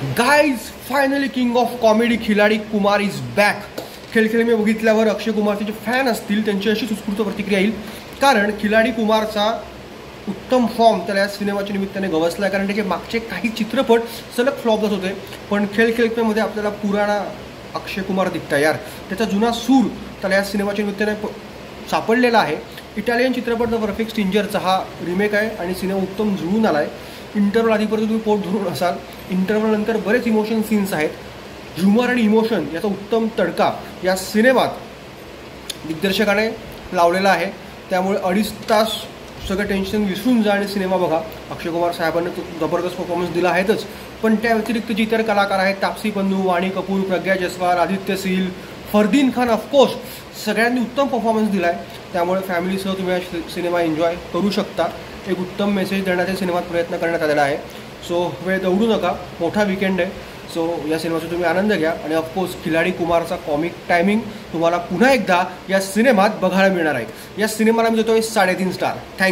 Guys finally king of comedy Khiladi Kumar is back. खेळ मी बघितल्यावर अक्षय कुमारचे जे फॅन असतील त्यांची अशी उत्स्फूर्त प्रतिक्रिया येईल, कारण खिलाडी कुमारचा उत्तम फॉर्म त्याला या सिनेमाच्या निमित्ताने गवसला आहे. कारण त्याचे मागचे काही चित्रपट सलग फ्लॉप जात होते, पण खेळमध्ये आपल्याला पुराणा अक्षय कुमार दिसता यार. त्याचा जुना सूर त्याला या सिनेमाच्या निमित्ताने सापडलेला आहे. इटालियन चित्रपट द परफेक्ट स्ट्रेंजरचा हा रिमेक आहे आणि सिनेमा उत्तम जुळून आला आहे. इंटरव्हल आधीपर्यंत तुम्ही पोट धरून असाल. इंटरव्हल नंतर बरेच इमोशन सीन्स आहेत. ह्युमर आणि इमोशन याचा उत्तम तडका या सिनेमात दिग्दर्शकाने लावलेला आहे. त्यामुळे 2.5 तास सगळं टेन्शन विसरून जा आणि सिनेमा बघा. अक्षय कुमार साहेबांनी तो जबरदस्त परफॉर्मन्स दिला आहेतच, पण त्या व्यतिरिक्त जी इतर कलाकार आहेत, तापसी पन्नू, वाणी कपूर, प्रज्ञा जयस्वाल, आदित्य सील, फरदीन खान, ऑफकोर्स सगळ्यांनी उत्तम परफॉर्मन्स दिला आहे. त्यामुळे फॅमिलीसह तुम्ही हा सिनेमा एन्जॉय करू शकता. एक उत्तम मेसेज देण्याचा सिनेमात प्रयत्न करण्यात आलेला आहे. सो वेळ दौडू नका, मोठा वीकेंड आहे. सो या सिनेमाचा तुम्ही आनंद घ्या आणि ऑफकोर्स खिलाडी कुमारचा कॉमिक टायमिंग तुम्हाला पुन्हा एकदा या सिनेमात बघायला मिळणार आहे. या सिनेमाला मी देतोय 3.5 स्टार. थँक्यू.